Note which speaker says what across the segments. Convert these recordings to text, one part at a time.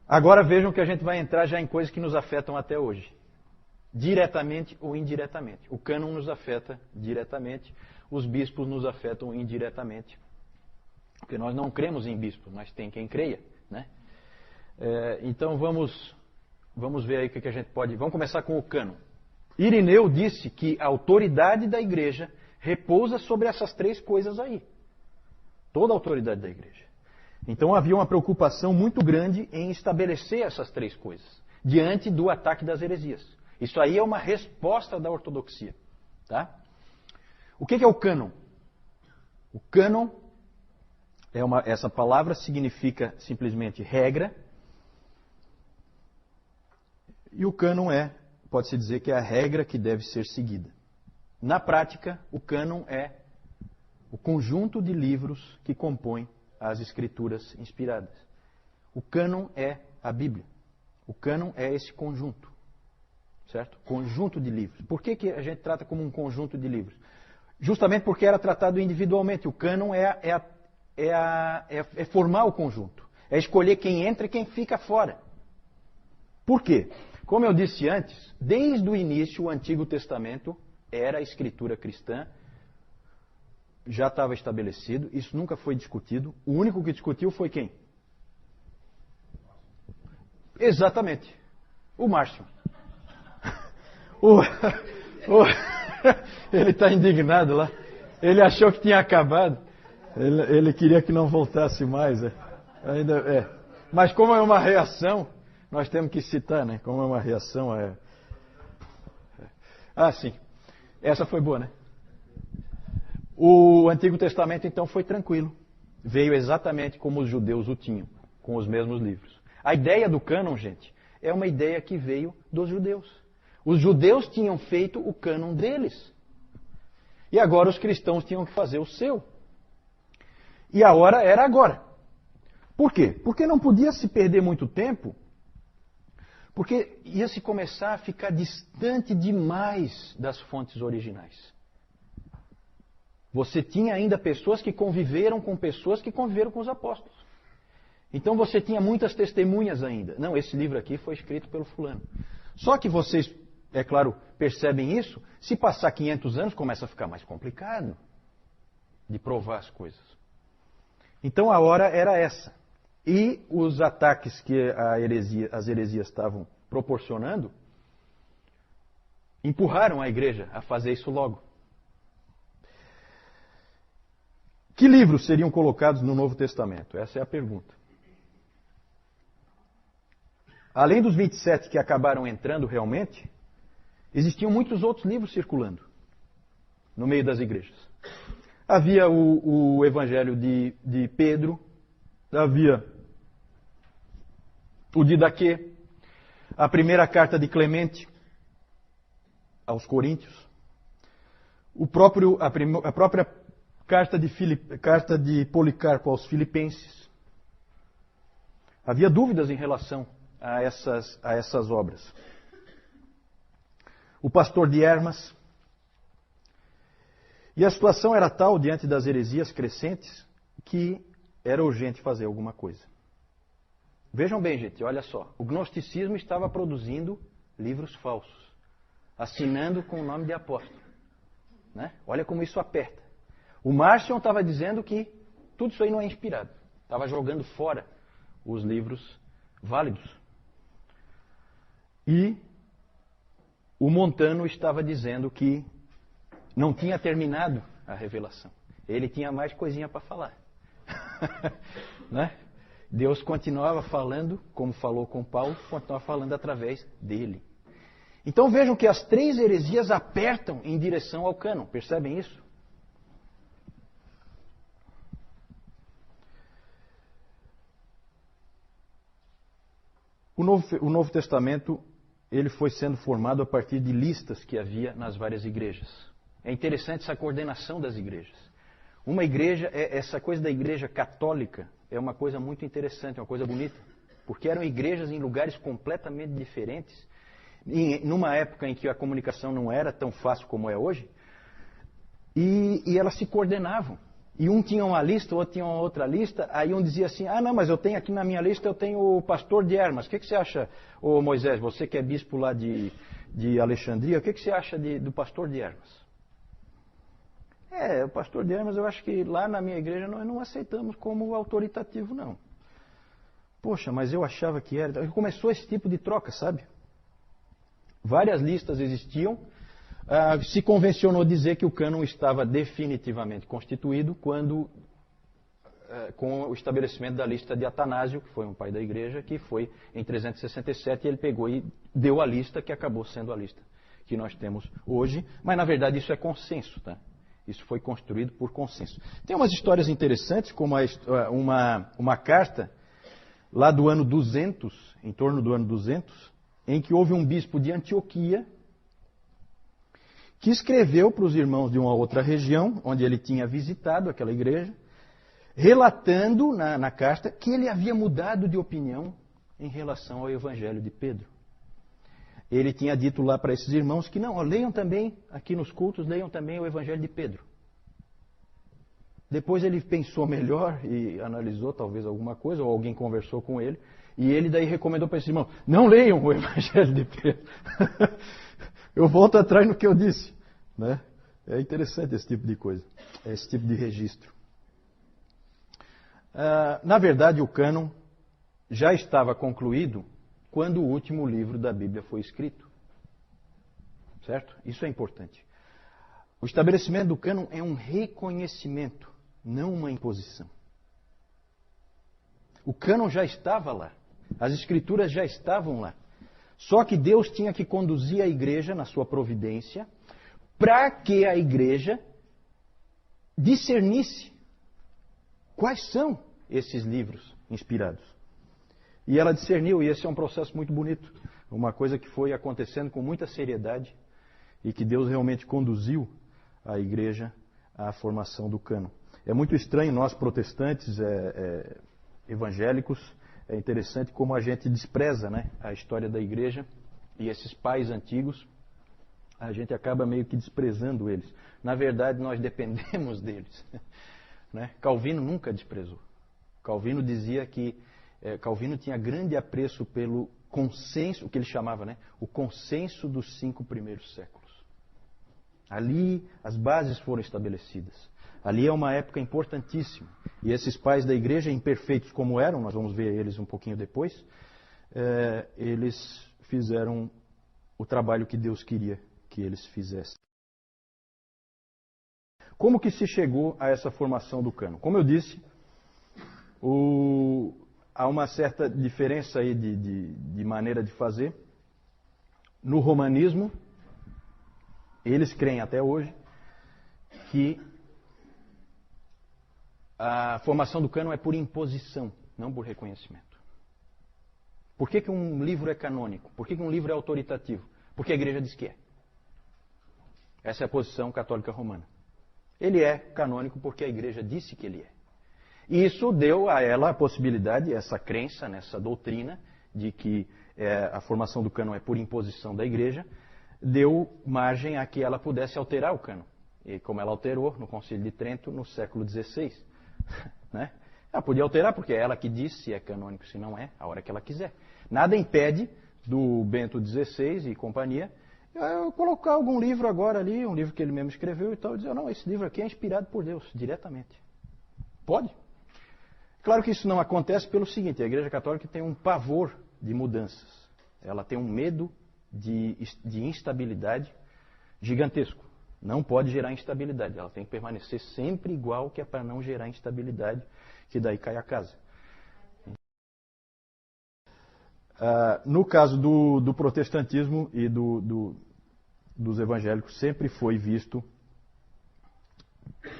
Speaker 1: Agora vejam que a gente vai entrar já em coisas que nos afetam até hoje. Diretamente ou indiretamente. O cânon nos afeta diretamente, os bispos nos afetam indiretamente. Porque nós não cremos em bispos, mas tem quem creia, né? Então vamos ver aí o que a gente pode... Vamos começar com o cânon. Irineu disse que a autoridade da igreja repousa sobre essas três coisas aí. Toda a autoridade da igreja. Então havia uma preocupação muito grande em estabelecer essas três coisas, diante do ataque das heresias. Isso aí é uma resposta da ortodoxia. Tá? O que é o cânon? O cânon, essa palavra significa simplesmente regra, e o cânon pode-se dizer que é a regra que deve ser seguida. Na prática, o cânon é o conjunto de livros que compõem as escrituras inspiradas. O cânon é a Bíblia. O cânon é esse conjunto. Certo? Conjunto de livros. Por que a gente trata como um conjunto de livros? Justamente porque era tratado individualmente. O cânon é formar o conjunto. É escolher quem entra e quem fica fora. Por quê? Como eu disse antes, desde o início o Antigo Testamento era a escritura cristã, já estava estabelecido, isso nunca foi discutido. O único que discutiu foi quem? Exatamente, o Márcio. Ele está indignado lá. Ele achou que tinha acabado. Ele queria que não voltasse mais. Mas como é uma reação, nós temos que citar, né? Como é uma reação. Sim. Essa foi boa, né? O Antigo Testamento, então, foi tranquilo. Veio exatamente como os judeus o tinham, com os mesmos livros. A ideia do cânon, gente, é uma ideia que veio dos judeus. Os judeus tinham feito o cânon deles. E agora os cristãos tinham que fazer o seu. E a hora era agora. Por quê? Porque não podia se perder muito tempo, porque ia se começar a ficar distante demais das fontes originais. Você tinha ainda pessoas que conviveram com pessoas que conviveram com os apóstolos. Então você tinha muitas testemunhas ainda. Não, esse livro aqui foi escrito pelo fulano. Só que vocês, é claro, percebem isso. Se passar 500 anos, começa a ficar mais complicado de provar as coisas. Então a hora era essa. E os ataques que as heresias estavam proporcionando empurraram a igreja a fazer isso logo. Que livros seriam colocados no Novo Testamento? Essa é a pergunta. Além dos 27 que acabaram entrando realmente, existiam muitos outros livros circulando no meio das igrejas. Havia o Evangelho de Pedro, havia o Didaquê, a primeira carta de Clemente aos Coríntios, a própria carta de Policarpo aos Filipenses. Havia dúvidas em relação a essas obras. O Pastor de Hermas. E a situação era tal, diante das heresias crescentes, que era urgente fazer alguma coisa. Vejam bem, gente, olha só. O gnosticismo estava produzindo livros falsos, assinando com o nome de apóstolo. Né? Olha como isso aperta. O Marcion estava dizendo que tudo isso aí não é inspirado. Estava jogando fora os livros válidos. E o Montano estava dizendo que não tinha terminado a revelação. Ele tinha mais coisinha para falar. Né? Deus continuava falando, como falou com Paulo, continuava falando através dele. Então vejam que as três heresias apertam em direção ao cânon. Percebem isso? O Novo Testamento ele foi sendo formado a partir de listas que havia nas várias igrejas. É interessante essa coordenação das igrejas. Uma igreja, essa coisa da igreja católica é uma coisa muito interessante, uma coisa bonita, porque eram igrejas em lugares completamente diferentes, numa época em que a comunicação não era tão fácil como é hoje, e elas se coordenavam. E um tinha uma lista, o outro tinha uma outra lista. Aí um dizia assim, ah não, mas eu tenho aqui na minha lista, eu tenho o pastor de Hermas. O que você acha, ô Moisés, você que é bispo lá de Alexandria, o que você acha do pastor de Hermas? O pastor de Hermas, eu acho que lá na minha igreja nós não aceitamos como autoritativo, não. Poxa, mas eu achava que era. Começou esse tipo de troca, sabe? Várias listas existiam. Se convencionou dizer que o cânon estava definitivamente constituído com o estabelecimento da lista de Atanásio, que foi um pai da igreja, que foi em 367, e ele pegou e deu a lista que acabou sendo a lista que nós temos hoje. Mas, na verdade, isso é consenso, tá? Isso foi construído por consenso. Tem umas histórias interessantes, como uma carta lá do ano 200, em torno do ano 200, em que houve um bispo de Antioquia que escreveu para os irmãos de uma outra região, onde ele tinha visitado aquela igreja, relatando na carta que ele havia mudado de opinião em relação ao evangelho de Pedro. Ele tinha dito lá para esses irmãos que não, leiam também, aqui nos cultos, leiam também o evangelho de Pedro. Depois ele pensou melhor e analisou talvez alguma coisa, ou alguém conversou com ele, e ele daí recomendou para esses irmãos, não leiam o evangelho de Pedro. Eu volto atrás no que eu disse. Né? É interessante esse tipo de coisa, esse tipo de registro. Na verdade, o cânon já estava concluído quando o último livro da Bíblia foi escrito. Certo? Isso é importante. O estabelecimento do cânon é um reconhecimento, não uma imposição. O cânon já estava lá. As escrituras já estavam lá. Só que Deus tinha que conduzir a igreja na sua providência para que a igreja discernisse quais são esses livros inspirados. E ela discerniu, e esse é um processo muito bonito. Uma coisa que foi acontecendo com muita seriedade e que Deus realmente conduziu a igreja à formação do cânon. É muito estranho, nós protestantes, evangélicos, é interessante como a gente despreza, né, a história da igreja e esses pais antigos, a gente acaba meio que desprezando eles. Na verdade, nós dependemos deles. Né? Calvino nunca desprezou. Calvino dizia que Calvino tinha grande apreço pelo consenso, o que ele chamava, né, o consenso dos 5 primeiros séculos. Ali as bases foram estabelecidas. Ali é uma época importantíssima. E esses pais da igreja, imperfeitos como eram, nós vamos ver eles um pouquinho depois, eles fizeram o trabalho que Deus queria que eles fizessem. Como que se chegou a essa formação do cânon? Como eu disse, há uma certa diferença aí de maneira de fazer. No romanismo, eles creem até hoje que a formação do cânon é por imposição, não por reconhecimento. Por que um livro é canônico? Por que um livro é autoritativo? Porque a igreja diz que é. Essa é a posição católica romana. Ele é canônico porque a igreja disse que ele é. E isso deu a ela a possibilidade, essa crença, nessa doutrina, de que a formação do cânon é por imposição da igreja, deu margem a que ela pudesse alterar o cânon. E como ela alterou no Concílio de Trento no século XVI. Né? Ela podia alterar porque é ela que diz se é canônico, se não é, a hora que ela quiser. Nada impede do Bento XVI e companhia eu colocar algum livro agora ali, um livro que ele mesmo escreveu e tal, e dizer, não, esse livro aqui é inspirado por Deus, diretamente. Pode. Claro que isso não acontece pelo seguinte, a Igreja Católica tem um pavor de mudanças. Ela tem um medo de instabilidade gigantesco. Não pode gerar instabilidade. Ela tem que permanecer sempre igual, que é para não gerar instabilidade, que daí cai a casa. No caso do protestantismo e dos evangélicos, sempre foi visto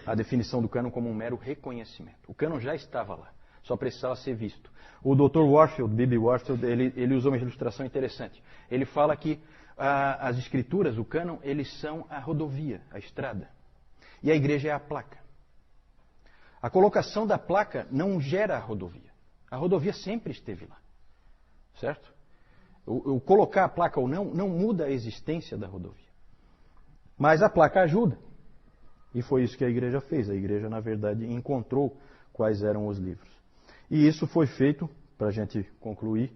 Speaker 1: a definição do cânon como um mero reconhecimento. O cânon já estava lá, só precisava ser visto. O Dr. Warfield, B.B. Warfield, ele usou uma ilustração interessante. Ele fala que as escrituras, o cânon, eles são a rodovia, a estrada. E a igreja é a placa. A colocação da placa não gera a rodovia. A rodovia sempre esteve lá. Certo? O colocar a placa ou não muda a existência da rodovia. Mas a placa ajuda. E foi isso que a igreja fez. A igreja, na verdade, encontrou quais eram os livros. E isso foi feito, para a gente concluir,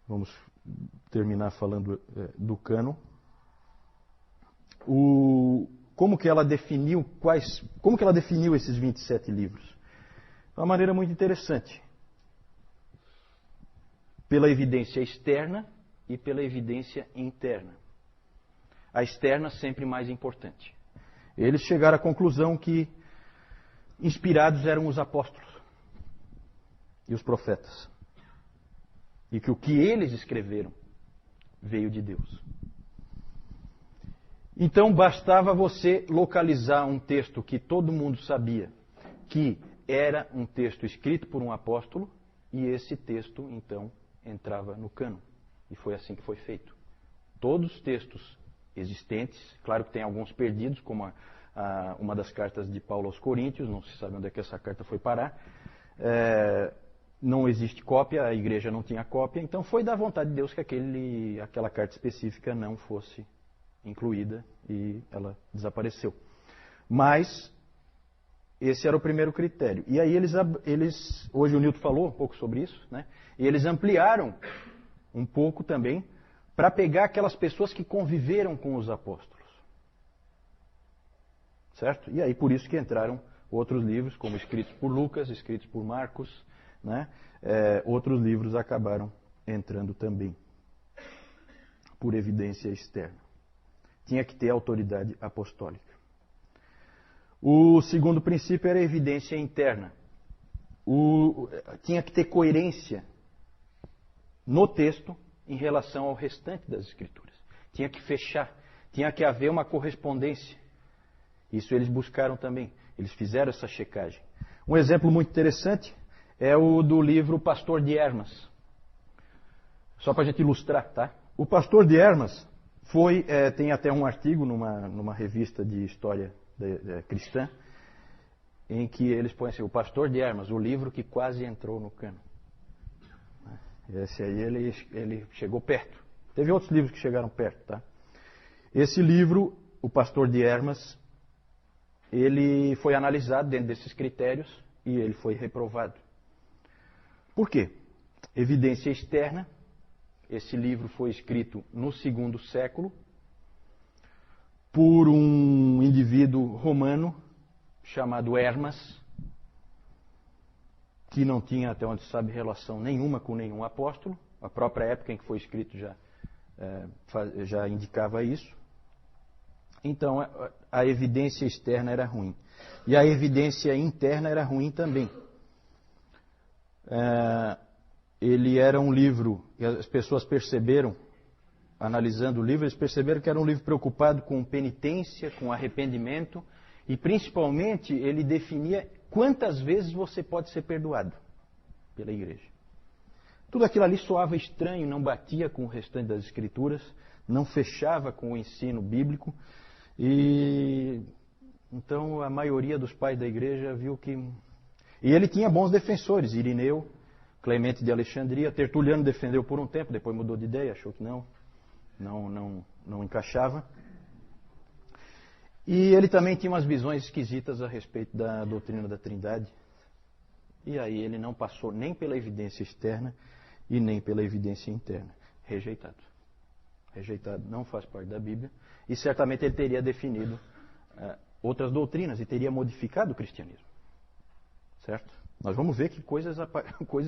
Speaker 1: vamos terminar falando do cânon. Como que ela definiu esses 27 livros? De uma maneira muito interessante. Pela evidência externa e pela evidência interna. A externa sempre mais importante. Eles chegaram à conclusão que inspirados eram os apóstolos e os profetas. E que o que eles escreveram veio de Deus. Então bastava você localizar um texto que todo mundo sabia que era um texto escrito por um apóstolo, e esse texto, então, entrava no cânon. E foi assim que foi feito. Todos os textos existentes, claro que tem alguns perdidos, como uma das cartas de Paulo aos Coríntios, não se sabe onde é que essa carta foi parar. Não existe cópia, a igreja não tinha cópia, então foi da vontade de Deus que aquela carta específica não fosse incluída e ela desapareceu. Mas esse era o primeiro critério. E aí hoje o Nilton falou um pouco sobre isso, né? E eles ampliaram um pouco também para pegar aquelas pessoas que conviveram com os apóstolos. Certo? E aí por isso que entraram outros livros, como escritos por Lucas, escritos por Marcos, né? Outros livros acabaram entrando também, por evidência externa. Tinha que ter autoridade apostólica. O segundo princípio era a evidência interna. Tinha que ter coerência no texto em relação ao restante das Escrituras. Tinha que fechar, tinha que haver uma correspondência. Isso eles buscaram também. Eles fizeram essa checagem. Um exemplo muito interessante é o do livro Pastor de Hermas. Só para a gente ilustrar, tá? O Pastor de Hermas tem até um artigo numa revista de história cristã, em que eles põem assim, o Pastor de Hermas, o livro que quase entrou no cânon. Esse aí ele chegou perto. Teve outros livros que chegaram perto, tá? Esse livro, o Pastor de Hermas, ele foi analisado dentro desses critérios e ele foi reprovado. Por quê? Evidência externa. Esse livro foi escrito no II século por um indivíduo romano chamado Hermas, que não tinha, até onde se sabe, relação nenhuma com nenhum apóstolo. A própria época em que foi escrito já indicava isso. Então, a evidência externa era ruim. E a evidência interna era ruim também. Ele era um livro, e as pessoas perceberam, analisando o livro, eles perceberam que era um livro preocupado com penitência, com arrependimento, e principalmente ele definia quantas vezes você pode ser perdoado pela igreja. Tudo aquilo ali soava estranho, não batia com o restante das Escrituras, não fechava com o ensino bíblico, e então a maioria dos pais da igreja viu que... E ele tinha bons defensores, Irineu, Clemente de Alexandria, Tertuliano defendeu por um tempo, depois mudou de ideia, achou que não encaixava. E ele também tinha umas visões esquisitas a respeito da doutrina da Trindade. E aí ele não passou nem pela evidência externa e nem pela evidência interna. Rejeitado. Rejeitado, não faz parte da Bíblia. E certamente ele teria definido outras doutrinas e teria modificado o cristianismo. Certo? Nós vamos ver que coisas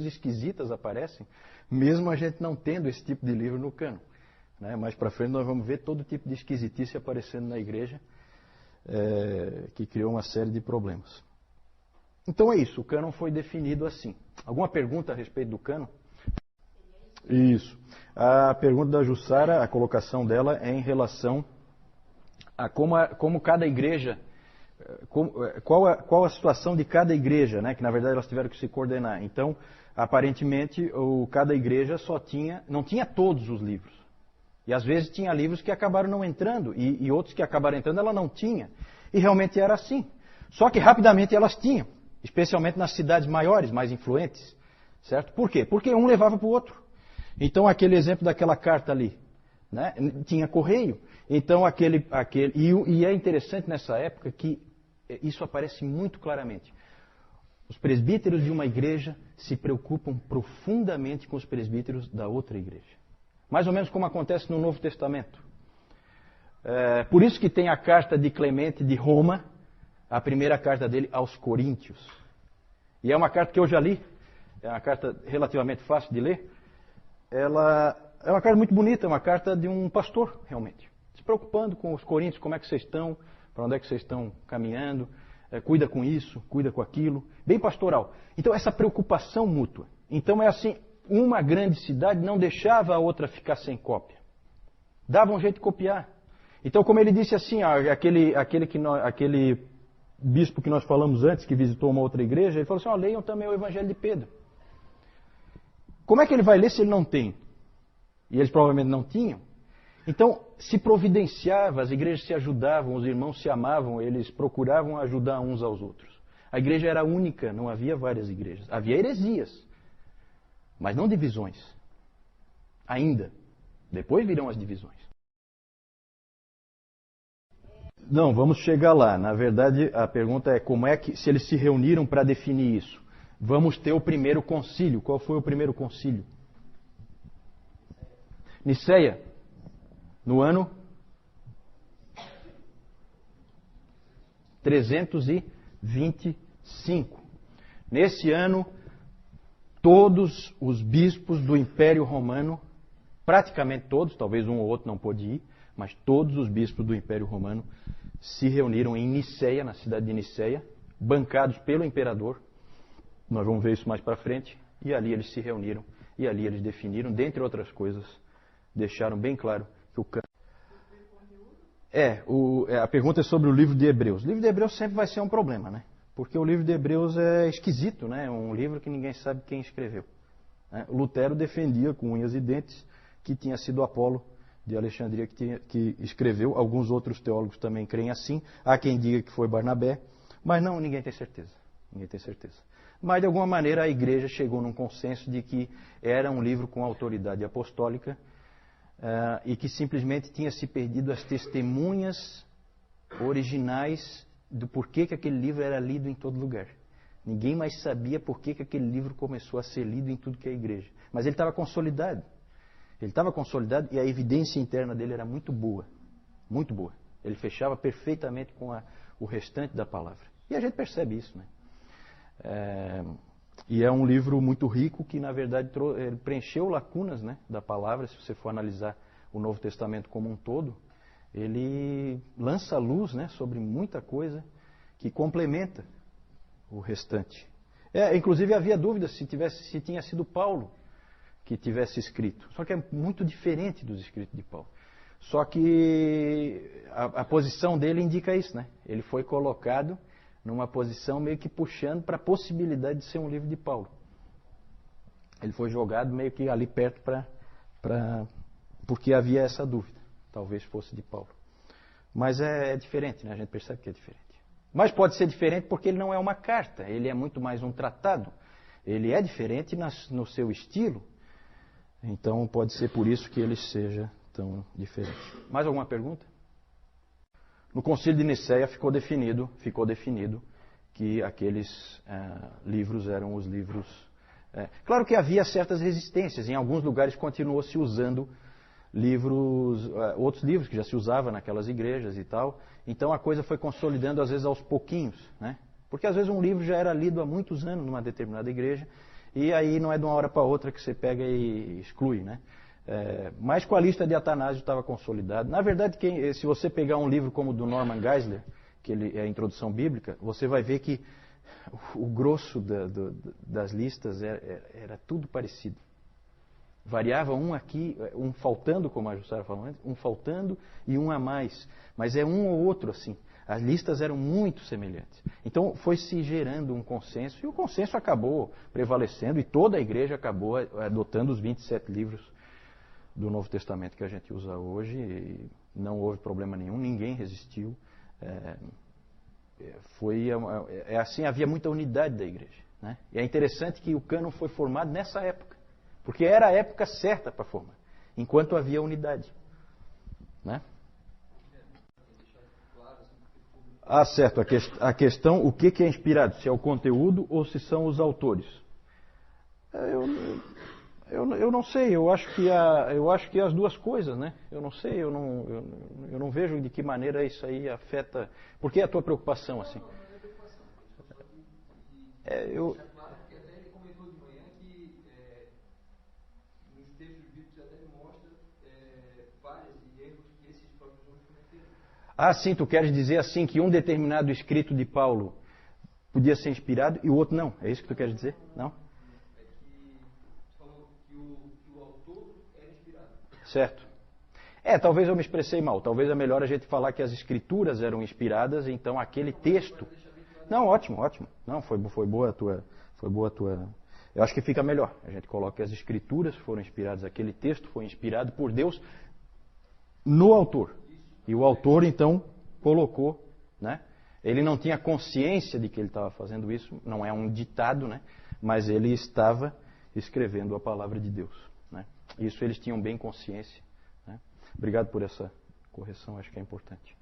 Speaker 1: esquisitas aparecem, mesmo a gente não tendo esse tipo de livro no cânon. Né? Mais para frente nós vamos ver todo tipo de esquisitice aparecendo na igreja, que criou uma série de problemas. Então é isso, o cânon foi definido assim. Alguma pergunta a respeito do cânon? Isso. A pergunta da Jussara, a colocação dela é em relação a como cada igreja... Qual a situação de cada igreja, né? Que na verdade elas tiveram que se coordenar. Então, aparentemente, cada igreja não tinha todos os livros. E às vezes tinha livros que acabaram não entrando, e outros que acabaram entrando ela não tinha. E realmente era assim. Só que rapidamente elas tinham, especialmente nas cidades maiores, mais influentes. Certo? Por quê? Porque um levava para o outro. Então, aquele exemplo daquela carta ali, né? Tinha correio. Então, e é interessante nessa época que isso aparece muito claramente. Os presbíteros de uma igreja se preocupam profundamente com os presbíteros da outra igreja. Mais ou menos como acontece no Novo Testamento. Por isso que tem a carta de Clemente de Roma, a primeira carta dele aos Coríntios. E é uma carta que eu já li, é uma carta relativamente fácil de ler. Ela é uma carta muito bonita, é uma carta de um pastor, realmente. Se preocupando com os coríntios, como é que vocês estão, para onde é que vocês estão caminhando, cuida com isso, cuida com aquilo, bem pastoral. Então, essa preocupação mútua. Então, é assim, uma grande cidade não deixava a outra ficar sem cópia. Dava um jeito de copiar. Então, como ele disse assim, aquele bispo que nós falamos antes, que visitou uma outra igreja, ele falou assim, leiam também o Evangelho de Pedro. Como é que ele vai ler se ele não tem? E eles provavelmente não tinham. Então, se providenciava, as igrejas se ajudavam, os irmãos se amavam, eles procuravam ajudar uns aos outros. A igreja era única, não havia várias igrejas. Havia heresias, mas não divisões. Ainda. Depois virão as divisões. Não, vamos chegar lá. Na verdade, a pergunta é como é que, se eles se reuniram para definir isso. Vamos ter o primeiro concílio. Qual foi o primeiro concílio? Niceia, no ano 325. Nesse ano, todos os bispos do Império Romano, praticamente todos, talvez um ou outro não pôde ir, mas todos os bispos do Império Romano se reuniram em Niceia, na cidade de Niceia, bancados pelo imperador. Nós vamos ver isso mais para frente. E ali eles se reuniram e ali eles definiram, dentre outras coisas, deixaram bem claro que o cânon... A pergunta é sobre o livro de Hebreus. O livro de Hebreus sempre vai ser um problema, né? Porque o livro de Hebreus é esquisito, né? É um livro que ninguém sabe quem escreveu. Lutero defendia com unhas e dentes que tinha sido Apolo de Alexandria que escreveu. Alguns outros teólogos também creem assim. Há quem diga que foi Barnabé, mas não, ninguém tem certeza. Ninguém tem certeza. Mas, de alguma maneira, a igreja chegou num consenso de que era um livro com autoridade apostólica e que simplesmente tinha se perdido as testemunhas originais do porquê que aquele livro era lido em todo lugar. Ninguém mais sabia porquê que aquele livro começou a ser lido em tudo que é igreja. Mas ele estava consolidado. Ele estava consolidado e a evidência interna dele era muito boa. Muito boa. Ele fechava perfeitamente com o restante da palavra. E a gente percebe isso, né? E é um livro muito rico que, na verdade, ele preencheu lacunas, né, da palavra. Se você for analisar o Novo Testamento como um todo, ele lança luz, né, sobre muita coisa que complementa o restante. Inclusive, havia dúvidas se tinha sido Paulo que tivesse escrito. Só que é muito diferente dos escritos de Paulo. Só que a posição dele indica isso, né? Ele foi colocado numa posição meio que puxando para a possibilidade de ser um livro de Paulo. Ele foi jogado meio que ali perto porque havia essa dúvida. Talvez fosse de Paulo. Mas é diferente, né? A gente percebe que é diferente. Mas pode ser diferente porque ele não é uma carta, ele é muito mais um tratado. Ele é diferente no seu estilo, então pode ser por isso que ele seja tão diferente. Mais alguma pergunta? No Concílio de Niceia ficou definido que aqueles livros eram os livros... Claro que havia certas resistências, em alguns lugares continuou se usando outros livros que já se usava naquelas igrejas e tal. Então a coisa foi consolidando às vezes aos pouquinhos, né? Porque às vezes um livro já era lido há muitos anos numa determinada igreja e aí não é de uma hora para outra que você pega e exclui, né? Mas com a lista de Atanásio estava consolidado. Na verdade, se você pegar um livro como o do Norman Geisler, que é a Introdução Bíblica, você vai ver que o grosso das listas era tudo parecido. Variava um aqui, um faltando, como a Jussara falou antes, um faltando e um a mais. Mas é um ou outro assim. As listas eram muito semelhantes. Então foi se gerando um consenso, e o consenso acabou prevalecendo, e toda a igreja acabou adotando os 27 livros do Novo Testamento que a gente usa hoje, e não houve problema nenhum, ninguém resistiu. Assim, havia muita unidade da igreja, né? E é interessante que o cânon foi formado nessa época, porque era a época certa para formar, enquanto havia unidade, né? Ah, certo. A questão, o que é inspirado? Se é o conteúdo ou se são os autores? Eu não sei. Eu acho que as duas coisas, né? Eu não sei. Eu não vejo de que maneira isso aí afeta. Por que a tua preocupação assim? Eu Ah, sim, tu queres dizer assim que um determinado escrito de Paulo podia ser inspirado e o outro não. É isso que tu queres dizer? Não? Certo. Talvez eu me expressei mal. Talvez é melhor a gente falar que as escrituras eram inspiradas, então aquele texto. Não, ótimo, ótimo. Não, foi boa a tua. Foi boa a tua. Eu acho que fica melhor. A gente coloca que as escrituras foram inspiradas, aquele texto foi inspirado por Deus no autor. E o autor, então, colocou, né? Ele não tinha consciência de que ele estava fazendo isso, não é um ditado, né? Mas ele estava escrevendo a palavra de Deus, né? Isso eles tinham bem consciência, né? Obrigado por essa correção, acho que é importante.